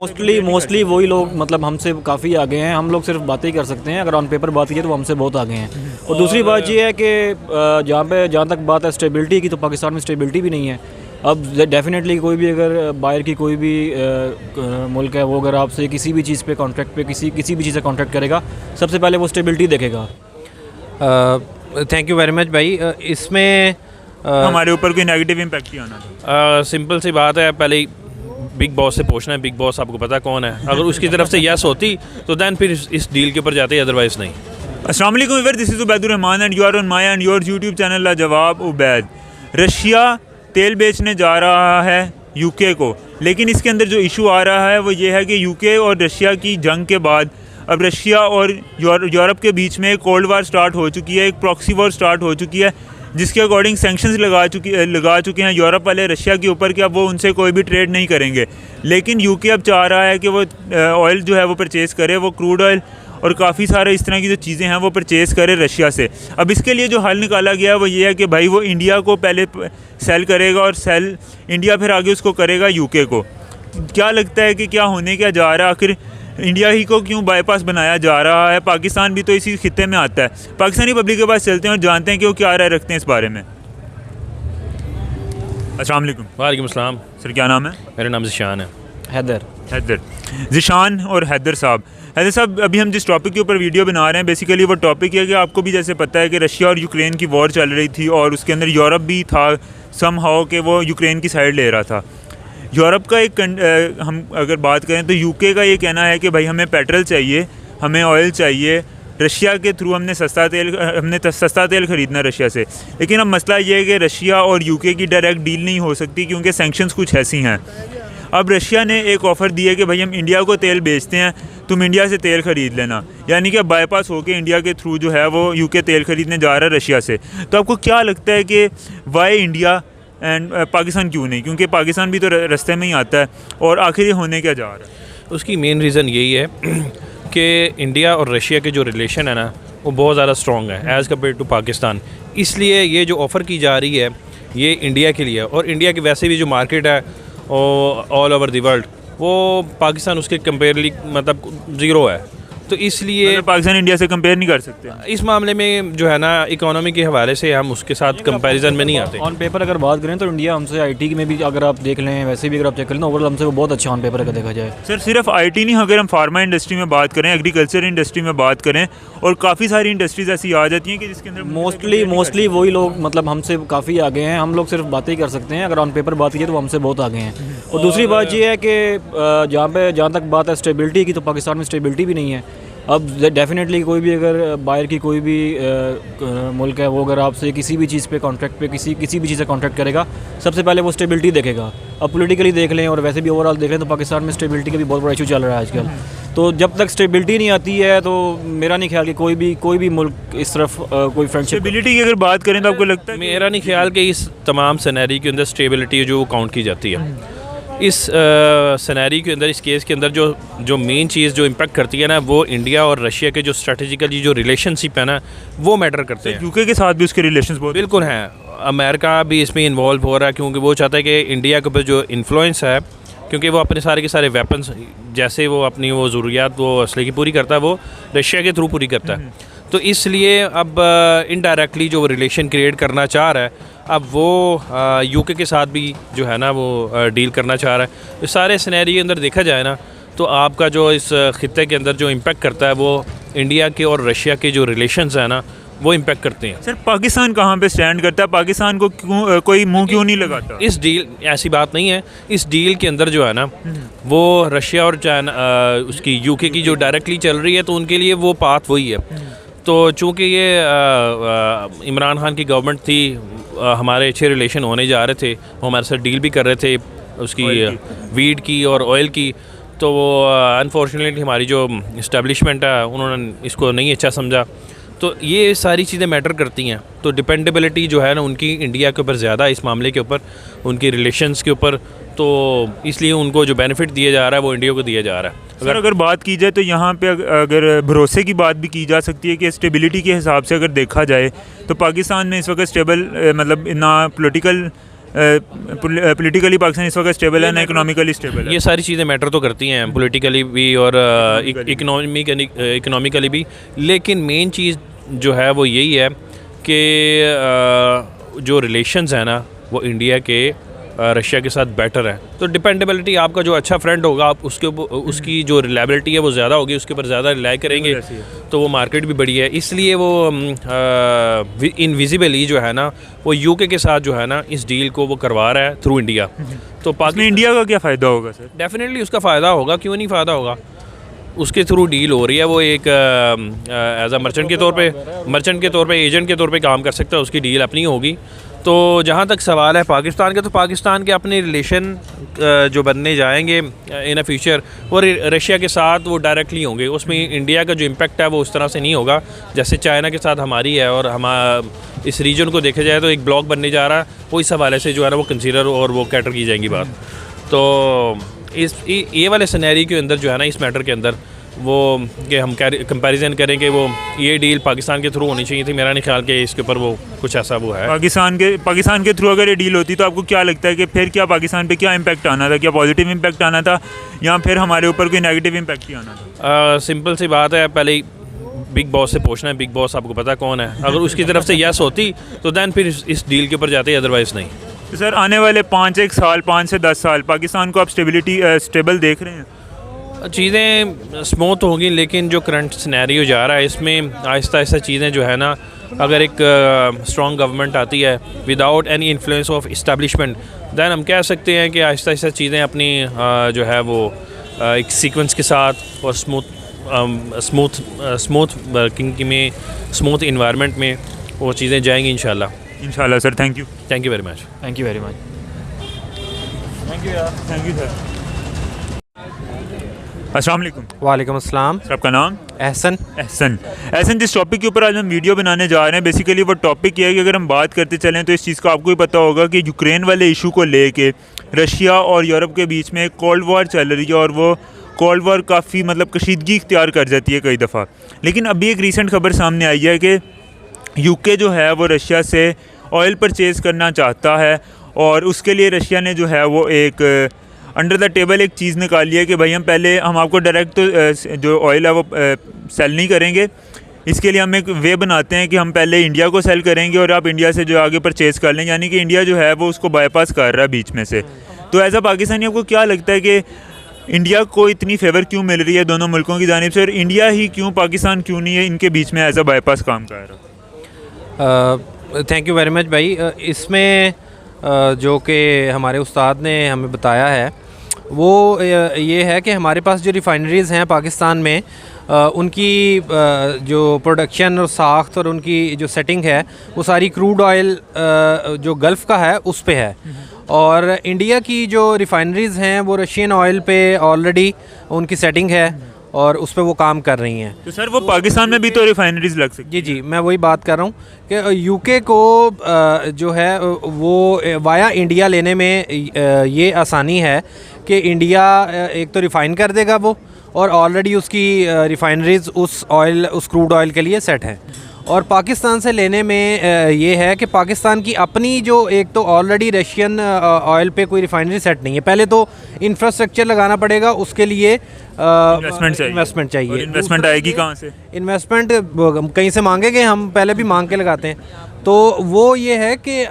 Mostly वही लोग मतलब हमसे काफ़ी आगे हैं। हम लोग सिर्फ बातें ही कर सकते हैं, अगर ऑन पेपर बात की तो हमसे बहुत आगे हैं। और दूसरी बात ये है कि जहाँ तक बात है स्टेबिलिटी की, तो पाकिस्तान में स्टेबिलिटी भी नहीं है। अब डेफिनेटली कोई भी अगर बाहर की कोई भी मुल्क है, वो अगर आपसे किसी भी चीज़ पे कॉन्ट्रैक्ट पे किसी भी चीज़ से कॉन्ट्रैक्ट करेगा, सबसे पहले वो स्टेबिलिटी देखेगा। थैंक यू वेरी मच भाई। इसमें हमारे ऊपर कोई नेगेटिव इम्पैक्ट ही आना। सिंपल सी बात है, पहले बिग बॉस से पूछना है, बिग बॉस आपको पता कौन है। अगर उसकी तरफ से यस होती तो दैन फिर इस डील के ऊपर जाते, अदरवाइज़ नहीं। अस्सलाम वालेकुम viewers, this is Ubaidur Rahman and you are on my and your YouTube channel Lajawab Ubaid. Russia तेल बेचने जा रहा है यूके को, लेकिन इसके अंदर जो इशू आ रहा है वो ये है कि यूके और रशिया की जंग के बाद अब रशिया और यूरोप के बीच में एक कोल्ड वार स्टार्ट हो चुकी है, एक प्रॉक्सी वॉर स्टार्ट हो चुकी है, जिसके अकॉर्डिंग सैंक्शंस लगा चुके हैं यूरोप वाले रशिया के ऊपर कि अब वो उनसे कोई भी ट्रेड नहीं करेंगे। लेकिन यूके अब चाह रहा है कि वो ऑयल जो है वो परचेज़ करे, वो क्रूड ऑयल और काफ़ी सारे इस तरह की जो चीज़ें हैं वो परचेज़ करे रशिया से। अब इसके लिए जो हल निकाला गया वो ये है कि भाई वो इंडिया को पहले सेल करेगा और इंडिया फिर आगे उसको करेगा यूके को। क्या लगता है कि क्या होने क्या जा रहा है? आखिर इंडिया ही को क्यों बाईपास बनाया जा रहा है? पाकिस्तान भी तो इसी खित्ते में आता है। पाकिस्तानी पब्लिक के पास चलते हैं और जानते हैं कि वो क्या राय रखते हैं इस बारे में। अस्सलाम वालेकुम। वालेकुम अस्सलाम। सर क्या नाम है? मेरा नाम ज़िशान है। हैदर ज़िशान और हैदर साहब, अभी हम जिस टॉपिक के ऊपर वीडियो बना रहे हैं बेसिकली वो टॉपिक है कि आपको भी जैसे पता है कि रशिया और यूक्रेन की वॉर चल रही थी और उसके अंदर यूरोप भी था समहाउ कि वो यूक्रेन की साइड ले रहा था। यूरोप का हम अगर बात करें तो यूके का ये कहना है कि भाई हमें पेट्रोल चाहिए, हमें ऑयल चाहिए, रशिया के थ्रू हमने सस्ता तेल ख़रीदना रशिया से। लेकिन अब मसला ये है कि रशिया और यूके की डायरेक्ट डील नहीं हो सकती क्योंकि सैंक्शंस कुछ ऐसी हैं। अब रशिया ने एक ऑफ़र दी है कि भाई हम इंडिया को तेल बेचते हैं, तुम इंडिया से तेल ख़रीद लेना, यानी कि बाईपास होकर इंडिया के थ्रू जो है वो यूके तेल ख़रीदने जा रहा है रशिया से। तो आपको क्या लगता है कि वाई इंडिया एंड पाकिस्तान क्यों नहीं? क्योंकि पाकिस्तान भी तो रास्ते में ही आता है। और आखिर ये होने क्या जा रहा है? उसकी मेन रीज़न यही है कि इंडिया और रशिया के जो रिलेशन है ना वो बहुत ज़्यादा स्ट्रॉन्ग है एज़ कम्पेयर टू पाकिस्तान। इसलिए ये जो ऑफ़र की जा रही है ये इंडिया के लिए है। और इंडिया की वैसे भी जो मार्केट है ऑल ओवर द वर्ल्ड, वो पाकिस्तान उसके कंपेयरली मतलब ज़ीरो है। तो इसलिए मतलब पाकिस्तान इंडिया से कंपेयर नहीं कर सकते इस मामले में जो है ना, इकोनॉमी के हवाले से हम उसके साथ कंपैरिजन में नहीं आते। ऑन पेपर अगर बात करें तो इंडिया हमसे आईटी में भी अगर आप देख लें, वैसे भी अगर आप चेक करें तो ओवरऑल हमसे वो बहुत अच्छा ऑन पेपर अगर देखा जाए। सर सिर्फ आईटी नहीं, अगर हम फार्मा इंडस्ट्री में बात करें, एग्रीकल्चर इंडस्ट्री में बात करें, और काफ़ी सारी इंडस्ट्रीज़ ऐसी आ जाती हैं कि जिसके अंदर मोस्टली वही लोग मतलब हमसे काफ़ी आगे हैं। हम लोग सिर्फ बातें ही कर सकते हैं, अगर ऑन पेपर बात की तो हमसे बहुत आगे हैं। और दूसरी बात ये है कि जहाँ तक बात है स्टेबिलिटी की, तो पाकिस्तान में स्टेबिलिटी भी नहीं है। अब डेफिनेटली कोई भी अगर बाहर की कोई भी मुल्क है, वो अगर आपसे किसी भी चीज़ पे कॉन्ट्रैक्ट पे किसी भी चीज़ से कॉन्ट्रैक्ट करेगा, सबसे पहले वो स्टेबिलिटी देखेगा। अब पॉलिटिकली देख लें और वैसे भी ओवरऑल देख लें तो पाकिस्तान में स्टेबिलिटी का भी बहुत बड़ा इशू चल रहा है आजकल। तो जब तक स्टेबिलिटी नहीं आती है तो मेरा नहीं ख्याल कि कोई भी मुल्क इस तरफ कोई फ्रेंडशिप। स्टेबिलिटी की अगर बात करें तो आपको लगता है? मेरा नहीं ख्याल कि इस तमाम सिनेरियो के अंदर स्टेबिलिटी जो काउंट की जाती है। इस सिनेरियो के अंदर, इस केस के अंदर जो मेन चीज़ जो इम्पेक्ट करती है ना, वो इंडिया और रशिया के जो स्ट्रेटेजिकली जो रिलेशनशिप है ना वो मैटर करते हैं। यूके के साथ भी उसके रिलेशंस बहुत बिल्कुल हैं। अमेरिका भी इसमें इन्वॉल्व हो रहा है क्योंकि वो चाहता है कि इंडिया के ऊपर जो इन्फ्लुएंस है, क्योंकि वो अपने सारे के सारे वेपन्स जैसे वो अपनी वो ज़रूरियात वो असले की पूरी करता है, वो रशिया के थ्रू पूरी करता है। तो इसलिए अब इनडायरेक्टली जो रिलेशन क्रिएट करना चाह रहा है, अब वो यूके के साथ भी जो है ना वो डील करना चाह रहा है। इस सारे सिनेरियो के अंदर देखा जाए ना तो आपका जो इस खित्ते के अंदर जो इम्पेक्ट करता है वो इंडिया के और रशिया के जो रिलेशंस है ना वो इम्पेक्ट करते हैं। सर पाकिस्तान कहाँ पे स्टैंड करता है? पाकिस्तान को कोई मुंह क्यों नहीं लगाता? इस डील ऐसी बात नहीं है। इस डील के अंदर जो है ना वो रशिया और चाइना उसकी यूके की जो डायरेक्टली चल रही है तो उनके लिए वो पाथ वही है। तो चूँकि ये इमरान खान की गवर्नमेंट थी, हमारे अच्छे रिलेशन होने जा रहे थे, वो हमारे साथ डील भी कर रहे थे उसकी वीट की और ऑयल की, तो वो अनफॉर्चुनेटली हमारी जो इस्टेब्लिशमेंट है उन्होंने इसको नहीं अच्छा समझा। तो ये सारी चीज़ें मैटर करती हैं। तो डिपेंडेबिलिटी जो है ना उनकी इंडिया के ऊपर ज़्यादा, इस मामले के ऊपर, उनकी रिलेशंस के ऊपर, तो इसलिए उनको जो बेनिफिट दिया जा रहा है वो इंडिया को दिया जा रहा है। अगर बात की जाए तो यहाँ पे अगर भरोसे की बात भी की जा सकती है कि स्टेबिलिटी के हिसाब से अगर देखा जाए तो पाकिस्तान में इस वक्त स्टेबल मतलब ना पॉलिटिकल पॉलिटिकली पाकिस्तान इस वक्त स्टेबल है ना इकोनॉमिकली स्टेबल है? ये सारी चीज़ें मैटर तो करती हैं, पॉलिटिकली भी और इकोनॉमिकली भी, लेकिन मेन चीज़ जो है वो यही है कि जो रिलेशंस हैं ना वो इंडिया के रशिया के साथ बेटर है। तो डिपेंडेबिलिटी, आपका जो अच्छा फ्रेंड होगा आप उसकी जो रिलायबिलिटी है वो ज़्यादा होगी, उसके ऊपर ज़्यादा रिलाई करेंगे तो वो मार्केट भी बढ़ी है। इसलिए वो इनविजिबली जो है ना वो यूके के साथ जो है ना इस डील को वो करवा रहा है थ्रू इंडिया। तो इसमें इंडिया का क्या फ़ायदा होगा सर? डेफिनेटली उसका फ़ायदा होगा, क्यों नहीं फ़ायदा होगा। उसके थ्रू डील हो रही है, वो एक एज अ मर्चेंट के तौर पे एजेंट के तौर पे काम कर सकता है, उसकी डील अपनी होगी। तो जहाँ तक सवाल है पाकिस्तान के, तो पाकिस्तान के अपने रिलेशन जो बनने जाएंगे इन अ फ्यूचर वो रशिया के साथ वो डायरेक्टली होंगे। उसमें इंडिया का जो इम्पेक्ट है वो उस तरह से नहीं होगा जैसे चाइना के साथ हमारी है। और हम इस रीजन को देखा जाए तो एक ब्लॉक बनने जा रहा है, वो इस हवाले से जो है ना वो कंसीडर और वो कैटर की जाएंगी बात। तो ये वाले सिनेरियो के अंदर जो है ना इस मैटर के अंदर वो कि हम कंपैरिजन करें कि वो ये डील पाकिस्तान के थ्रू होनी चाहिए थी, मेरा नहीं ख्याल कि इसके ऊपर वो कुछ ऐसा वो है। पाकिस्तान के थ्रू अगर ये डील होती तो आपको क्या लगता है कि फिर क्या पाकिस्तान पे क्या इम्पैक्ट आना था? क्या पॉजिटिव इम्पैक्ट आना था या फिर हमारे ऊपर कोई नेगेटिव इम्पैक्ट ही आना था? सिंपल सी बात है, पहले बिग बॉस से पूछना है, बिग बॉस आपको पता कौन है। अगर उसकी तरफ से यस होती तो दैन फिर इस डील के ऊपर जाते, अदरवाइज़ नहीं। तो सर आने वाले 5 से 10 साल पाकिस्तान को आप स्टेबल देख रहे हैं? चीज़ें स्मूथ होंगी, लेकिन जो करंट सिनेरियो जा रहा है इसमें आहिस्ता आहिस्ता चीज़ें जो है ना, अगर एक स्ट्रॉन्ग गवर्नमेंट आती है without any influence of establishment, then हम कह सकते हैं कि आहिस्ता आहिस्ता चीज़ें अपनी जो है वो एक सीक्वेंस के साथ और स्मूथ वर्किंग में, स्मूथ इन्वायरमेंट में वो चीज़ें जाएंगी इंशाल्लाह sir. Thank you very much. Thank you very much. Thank you sir. अस्सलाम वालेकुम। वालेकुम अस्सलाम। सर आपका नाम? एहसन। जिस टॉपिक के ऊपर आज हम वीडियो बनाने जा रहे हैं, बेसिकली वो टॉपिक ये है कि अगर हम बात करते चलें तो इस चीज़ का आपको ही पता होगा कि यूक्रेन वाले इशू को लेके रशिया और यूरोप के बीच में एक कोल्ड वॉर चल रही है और वो कोल्ड वॉर काफ़ी मतलब कशीदगी इख्तियार कर जाती है कई दफ़ा। लेकिन अभी एक रीसेंट खबर सामने आई है कि यूके जो है वो रशिया से ऑयल परचेज़ करना चाहता है और उसके लिए रशिया ने जो है वो एक अंडर द टेबल एक चीज़ निकाली है कि भाई हम आपको डायरेक्ट तो जो ऑयल है वो सेल नहीं करेंगे, इसके लिए हम एक वे बनाते हैं कि हम पहले इंडिया को सेल करेंगे और आप इंडिया से जो आगे परचेज़ कर लें। यानी कि इंडिया जो है वो उसको बाईपास कर रहा है बीच में से। तो एज अ पाकिस्तानी आपको क्या लगता है कि इंडिया को इतनी फेवर क्यों मिल रही है दोनों मुल्कों की जानिब से, और इंडिया ही क्यों, पाकिस्तान क्यों नहीं है इनके बीच में एज अ बाईपास काम कर रहा? थैंक यू वेरी मच भाई। इसमें जो कि हमारे उस्ताद ने हमें बताया है वो ये है कि हमारे पास जो रिफाइनरीज़ हैं पाकिस्तान में, उनकी जो प्रोडक्शन और साख्त और उनकी जो सेटिंग है वो सारी क्रूड ऑयल जो गल्फ़ का है उस पे है। और इंडिया की जो रिफाइनरीज़ हैं वो रशियन ऑयल पे ऑलरेडी उनकी सेटिंग है और उस पर वो काम कर रही हैं। तो सर वो पाकिस्तान में भी तो रिफाइनरीज लग सकती? जी, मैं वही बात कर रहा हूँ कि यूके को जो है वो वाया इंडिया लेने में ये आसानी है कि इंडिया एक तो रिफ़ाइन कर देगा वो, और ऑलरेडी उसकी रिफाइनरीज उस क्रूड ऑयल के लिए सेट हैं। और पाकिस्तान से लेने में ये है कि पाकिस्तान की अपनी जो एक तो ऑलरेडी रशियन ऑयल पे कोई रिफाइनरी सेट नहीं है, पहले तो इंफ्रास्ट्रक्चर लगाना पड़ेगा, उसके लिए इन्वेस्टमेंट चाहिए। इन्वेस्टमेंट आएगी कहाँ से? इन्वेस्टमेंट कहीं से मांगेंगे, हम पहले भी मांग के लगाते हैं। तो वो ये है कि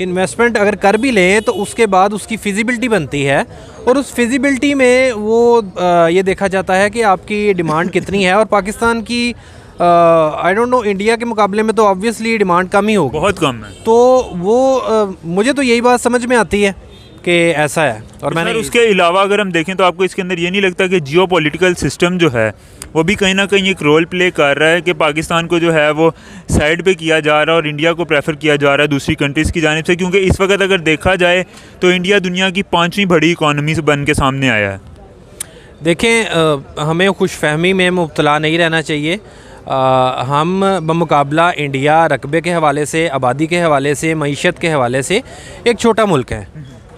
इन्वेस्टमेंट अगर कर भी लें तो उसके बाद उसकी फिजिबिलिटी बनती है, और उस फिजिबिलिटी में वो ये देखा जाता है कि आपकी डिमांड कितनी है। और पाकिस्तान की आई डोंट नो, इंडिया के मुकाबले में तो ऑब्वियसली डिमांड कम ही होगी, बहुत कम है। तो वो मुझे तो यही बात समझ में आती है कि ऐसा है। और मैंने उसके अलावा अगर हम देखें तो आपको इसके अंदर ये नहीं लगता कि जियोपॉलिटिकल सिस्टम जो है वो भी कहीं ना कहीं एक रोल प्ले कर रहा है कि पाकिस्तान को जो है वो साइड पे किया जा रहा है और इंडिया को प्रेफर किया जा रहा है दूसरी कंट्रीज़ की जानिब से? क्योंकि इस वक्त अगर देखा जाए तो इंडिया दुनिया की 5वीं बड़ी इकॉनमी से बन के सामने आया है। देखें, हमें खुशफहमी में मुब्तला नहीं रहना चाहिए। हम बमुकाबला इंडिया रकबे के हवाले से, आबादी के हवाले से, मईशत के हवाले से एक छोटा मुल्क है,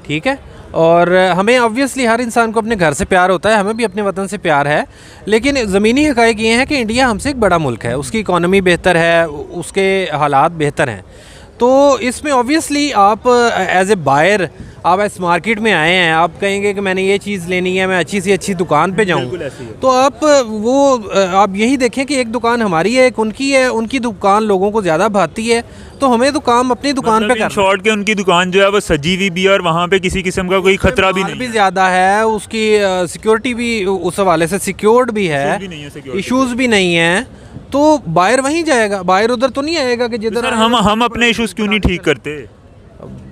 ठीक है। और हमें ऑब्वियसली हर इंसान को अपने घर से प्यार होता है, हमें भी अपने वतन से प्यार है, लेकिन ज़मीनी हक़ाइक़ ये हैं कि इंडिया हमसे एक बड़ा मुल्क है, उसकी इकॉनमी बेहतर है, उसके हालात बेहतर हैं। तो इसमें ऑब्वियसली आप एज ए बायर आप इस मार्केट में आए हैं, आप कहेंगे कि मैंने ये चीज़ लेनी है, मैं अच्छी से अच्छी दुकान पे जाऊं, तो आप यही देखें कि एक दुकान हमारी है, एक उनकी है, उनकी दुकान लोगों को ज़्यादा भाती है, तो हमें तो काम अपनी दुकान पे करना। शॉर्ट के उनकी दुकान जो है वो सजी हुई भी है और वहाँ पे किसी किस्म का कोई खतरा भी नहीं है, ज़्यादा है, उसकी सिक्योरिटी भी उस हवाले से सिक्योर्ड भी है, इश्यूज़ भी नहीं है, तो बायर वहीं जाएगा, बायर उधर तो नहीं आएगा कि जिधर। सर हम अपने इश्यूज क्यों नहीं ठीक करते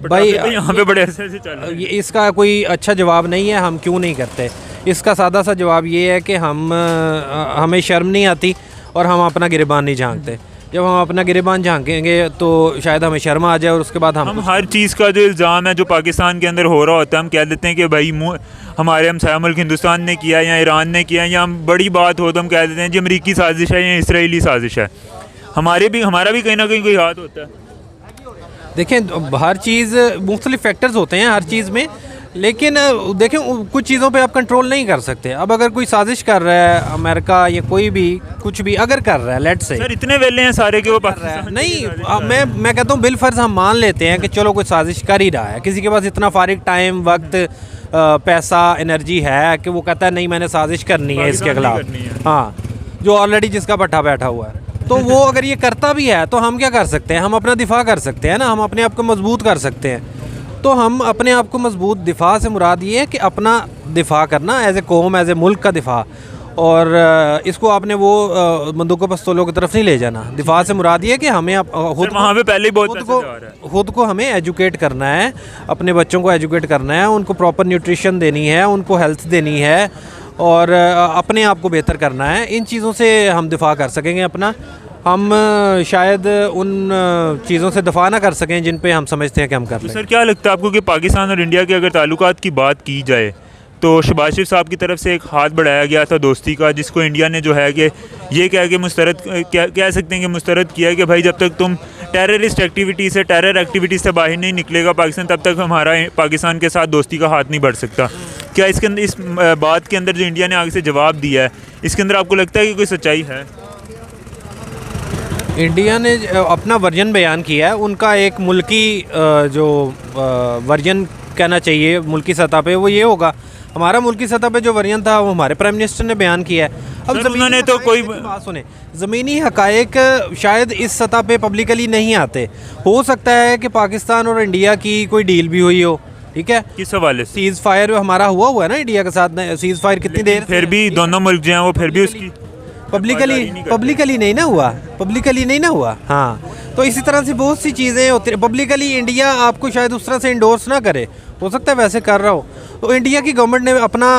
भाई? यहाँ पे बड़े अरसे से चल रहे हैं। इसका कोई अच्छा जवाब नहीं है, हम क्यों नहीं करते। इसका सादा सा जवाब ये है कि हमें शर्म नहीं आती और हम अपना गिरेबान नहीं झांकते। जब हम अपना गिरेबान झांकेंगे तो शायद हमें शर्म आ जाए और उसके बाद हम हर चीज़ का जो इल्ज़ाम है जो पाकिस्तान के अंदर हो रहा होता है, हम कह देते हैं कि भाई हमारे हमसाया मुल्क हिंदुस्तान ने किया या ईरान ने किया, या हम बड़ी बात हो तो हम कह देते हैं जी अमरीकी साजिश है या इसराइली साजिश है। हमारा भी कहीं ना कहीं कोई हाथ होता है। देखें, हर चीज़ मुख्तलिफ फैक्टर्स होते हैं हर चीज़ में, लेकिन देखें कुछ चीज़ों पे आप कंट्रोल नहीं कर सकते। अब अगर कोई साजिश कर रहा है, अमेरिका या कोई भी कुछ भी अगर कर रहा है, लेट्स से सर इतने वेले हैं सारे के वो पाकिस्तान नहीं, मैं कहता हूँ बिलफर्ज हम मान लेते हैं कि चलो कोई साजिश कर ही रहा है, किसी के पास इतना फारिग टाइम, वक्त, पैसा, एनर्जी है कि वो कहता है नहीं मैंने साजिश करनी है इसके खिलाफ, हाँ, जो ऑलरेडी जिसका भट्ठा बैठा हुआ है, तो वो अगर ये करता भी है तो हम क्या कर सकते हैं? हम अपना दिफा कर सकते हैं ना, हम अपने आप को मजबूत कर सकते हैं। तो हम अपने आप को मजबूत, दिफा से मुराद ये है कि अपना दिफा करना एज ए कौम, एज ए मुल्क का दिफा, और इसको आपने वो बंदूकों पिस्तौलों की तरफ नहीं ले जाना। दिफा से मुराद ये है कि हमें वहाँ पे पहले खुद को हमें एजुकेट करना है, अपने बच्चों को एजुकेट करना है, उनको प्रॉपर न्यूट्रिशन देनी है, उनको हेल्थ देनी है और अपने आप को बेहतर करना है। इन चीज़ों से हम दिफा कर सकेंगे अपना। हम शायद उन चीज़ों से दफा ना कर सकें जिन पे हम समझते हैं कि हम कर लेंगे। सर क्या लगता है आपको कि पाकिस्तान और इंडिया के अगर ताल्लुकात की बात की जाए तो शहबाज शरीफ साहब की तरफ से एक हाथ बढ़ाया गया था दोस्ती का, जिसको इंडिया ने जो है कि ये कह के कह सकते हैं कि मुस्तरद किया कि भाई जब तक तुम टेररिस्ट एक्टिविटी से, टेरर एक्टिविटी से बाहर नहीं निकलेगा पाकिस्तान, तब तक हमारा पाकिस्तान के साथ दोस्ती का हाथ नहीं बढ़ सकता। क्या इसके अंदर, इस बात के अंदर जो इंडिया ने आगे से जवाब दिया है, इसके अंदर आपको लगता है कि कोई सच्चाई है? इंडिया ने अपना वर्जन बयान किया है, उनका एक मुल्की जो वर्जन कहना चाहिए मुल्की सतह पे वो ये होगा। हमारा मुल्की सतह पे जो वर्जन था वो हमारे प्राइम मिनिस्टर ने बयान किया है। अब उन्होंने तो कोई बात सुने, ज़मीनी हकायक शायद इस सतह पे पब्लिकली नहीं आते। हो सकता है कि पाकिस्तान और इंडिया की कोई डील भी हुई हो, ठीक है, किस हवाले से? सीज़ फायर हमारा हुआ है ना इंडिया के साथ, सीज़ फायर कितनी देर, फिर भी दोनों मुल्क जो हैं वो फिर भी उसकी पब्लिकली नहीं ना हुआ, हाँ। तो इसी तरह से बहुत सी चीज़ें होती हैं। पब्लिकली इंडिया आपको शायद उस तरह से इंडोर्स ना करे, हो सकता है वैसे कर रहा हो। तो इंडिया की गवर्नमेंट ने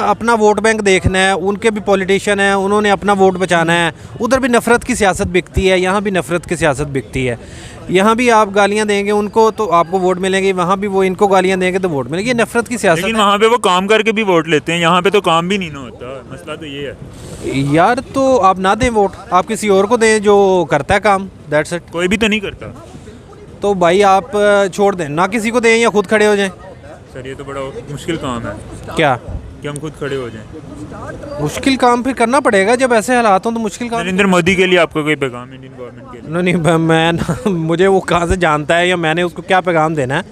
अपना वोट बैंक देखना है, उनके भी पॉलिटिशियन हैं, उन्होंने अपना वोट बचाना है। उधर भी नफ़रत की सियासत बिकती है, यहाँ भी नफ़रत की सियासत बिकती है। यहाँ भी आप गालियाँ देंगे उनको तो आपको वोट मिलेंगे, वहाँ भी वो इनको गालियाँ देंगे तो वोट मिलेगी। नफ़रत की सियासत। लेकिन वहाँ पे वो काम करके भी वोट लेते हैं, यहाँ पे तो काम भी नहीं ना होता। मसला तो ये है यार, तो आप ना दें वोट, आप किसी और को दें जो करता है काम, दैट्स इट। कोई भी तो नहीं करता, तो भाई आप छोड़ दें, ना किसी को दें या खुद खड़े हो जाएं। सर ये तो बड़ा मुश्किल काम है क्या कि हम खुद खड़े हो जाएं। मुश्किल काम फिर करना पड़ेगा जब ऐसे हालात हों, तो मुश्किल काम। नरेंद्र मोदी के लिए आपका कोई पैगाम इंडियन गवर्नमेंट के लिए? नहीं, मैं मुझे वो कहाँ से जानता है या मैंने उसको क्या पैगाम देना है,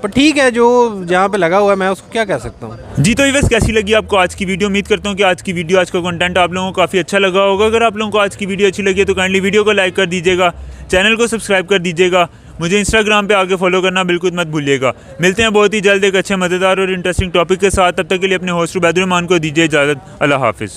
पर ठीक है, जो जहाँ पे लगा हुआ है मैं उसको क्या कह सकता हूँ। जी, तो ये बस कैसी लगी आपको आज की वीडियो? उम्मीद करता हूँ कि आज की वीडियो, आज का कंटेंट आप लोगों को काफ़ी अच्छा लगा होगा। अगर आप लोगों को आज की वीडियो अच्छी लगी तो काइंडली वीडियो को लाइक कर दीजिएगा, चैनल को सब्सक्राइब कर दीजिएगा, मुझे इंस्टाग्राम पे आके फॉलो करना बिल्कुल मत भूलिएगा। मिलते हैं बहुत ही जल्द एक अच्छे, मज़ेदार और इंटरेस्टिंग टॉपिक के साथ। तब तक के लिए अपने होस्ट उबैदुर रहमान को दीजिए इजाज़त। अल्लाह हाफिज़।